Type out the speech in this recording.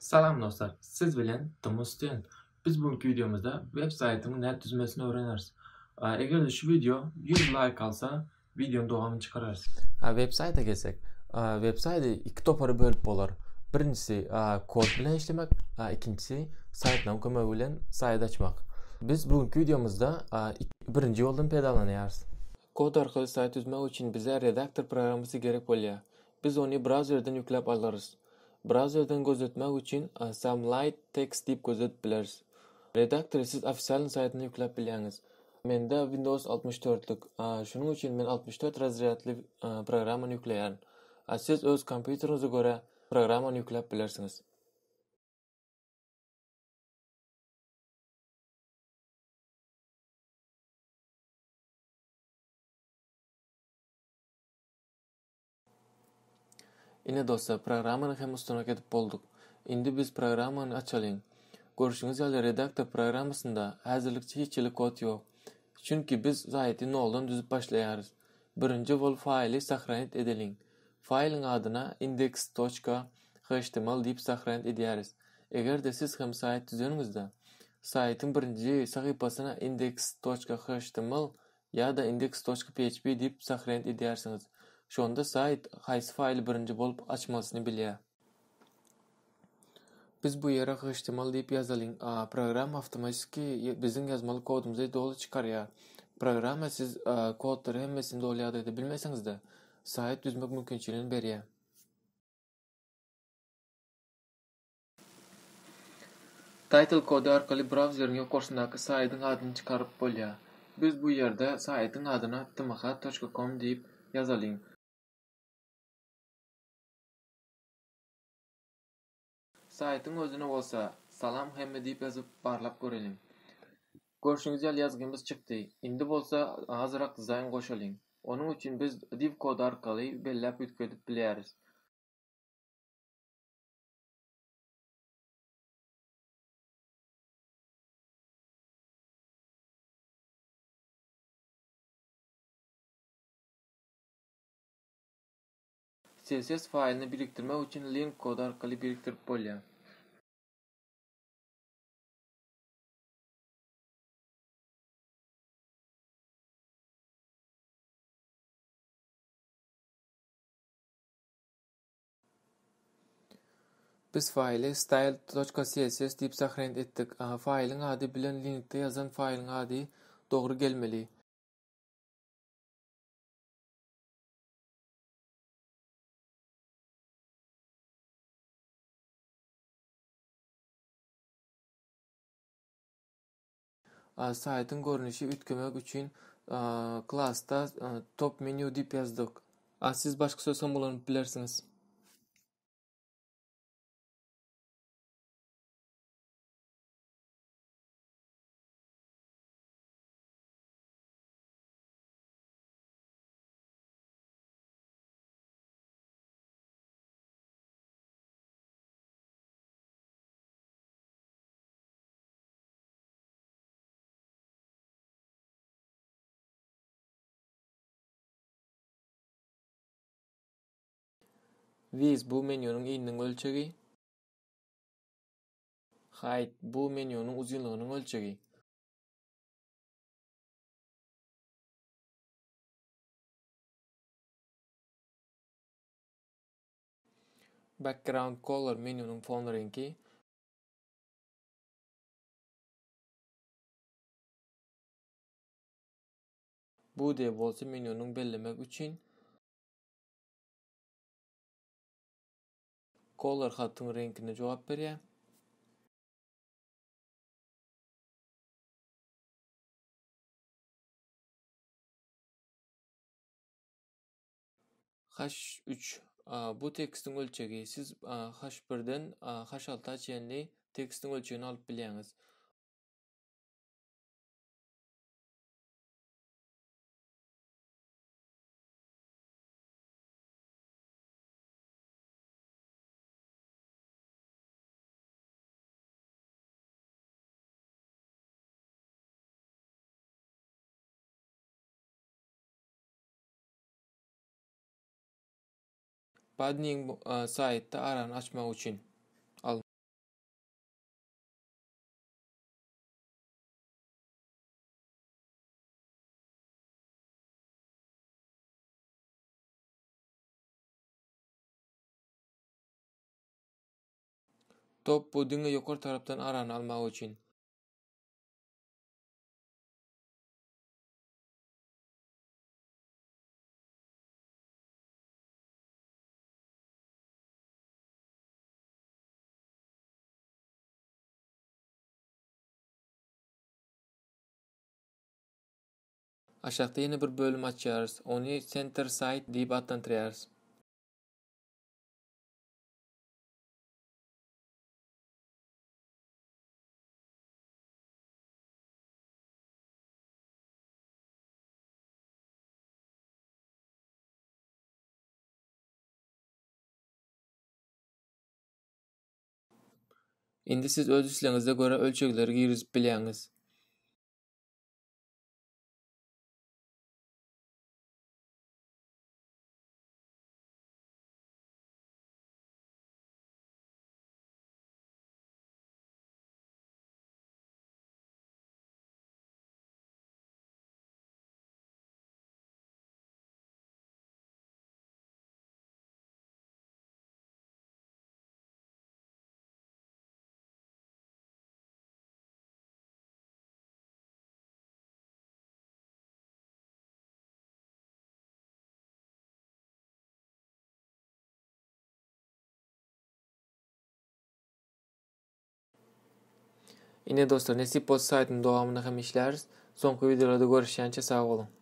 Selam dostlar, siz bilen Tomustian. Biz bugünkü videomuzda web saytının net düzmesini öğreniriz. Eğer de şu video 100 like alsa videonun devamını çıkarırız. Web sayta gelsek, web saytı iki toparı bölüp bolar. Birincisi kod bilen işlemek, ikincisi saytdan kömegi bilen sayt açmak. Biz bugünkü videomuzda birinci yoldan pedallanýarys. Kod arkaly sayt düzmek üçin bize redaktor programmasy gerek bolýar. Biz onu browserden ýüklep alyrys. Browserden gözetmek üçin Samlite Text diýip gözetip bilersiz. Redaktor siz ofisial saytyny ýüklep bilýäňiz. Mende Windows 64lik. Şunuň üçin men 64 razryadly programmany ýükleýän. Siz öz kompýuteriňize göre programmany ýüklep bilersiňiz. Ine dostlar, programmany hem ustunak edip bolduk. Indi biz programmany açalyň. Görüşüňiz ýaly redaktor programmasynda häzirlikçe hiççilik kod ýok. Çünki biz saýty noldan düzüp başlaýarys. Birinji bol faýly sahranit edeliň. Faýlyň adyna index.html diýip sahranit edýäris. Egerde siz hem saýt düzenigizde saýtyň birinji sahypasyna index.html ýa-da index.php diýip sahranit edýärsiňiz. Şonda saýt haýsy faýly birinji bolup açmasyny bilýär. Biz bu ýere HTML diýip ýazalyň. Program awtomatiki biziň ýazmaly kodumuzy dolu çykarýar. Programma siz kodlary hemmesini dolu ýa-da ede bilmeseňizde saýt düzmek mümkinçiligini berýär. Title kodu arkaly browseriň ýokarysyndaky saýtyň adyny çykaryp bolýar. Biz bu ýerde saýtyň adyna tmh.com diýip ýazalyň. Saýtyň özüne bolsa salam hemme diýip ýazyp barlap göreliň. Görüşüňiz ýaly ýazgymyz çykdy. Indi bolsa azyrak dizayn goşalyň. Onuň üçin biz div kodu arkaly bellep ýütkedip bilýäris. CSS faýlyny biriktirmek üçin link kodu arkaly biriktirip bolýar. Biz faýly style.css diýip sahranit etdik. Faýlyň ady bilen linkde ýazan faýlyň ady dogry gelmeli. Saýtyň görnüşi ütkemek üçin klassda top menu diýip ýazdyk. Siz başga söz hem bulanyp bilersiňiz. Width bu menyunyň ýynyň ölçegi. Height bu menyunyň uzunlygynyň ölçegi. Background color menyunyň fon rengi. Bu diýip bolsa menyunyň bellemek üçin color hatyň rengine jogap berýär. H3 bu tekstiň ölçegi. Siz H1-den H6-a çenli tekstiň ölçegini alyp bilýäňiz. Padding saýtda arany açmak üçin Top bu düňe ýokary tarapdan arany almak üçin. Aşağıda ýene bir bölüm açýarys. Ony center site diýip adlandyrýarys. Indi siz öz isleňizde göre ölçekleri girizip bilýäňiz. Ine dostlar, Nesip Bot saytynyň dowamyny hem işläris. Soňky videolarda görüşýänçe sag bolun.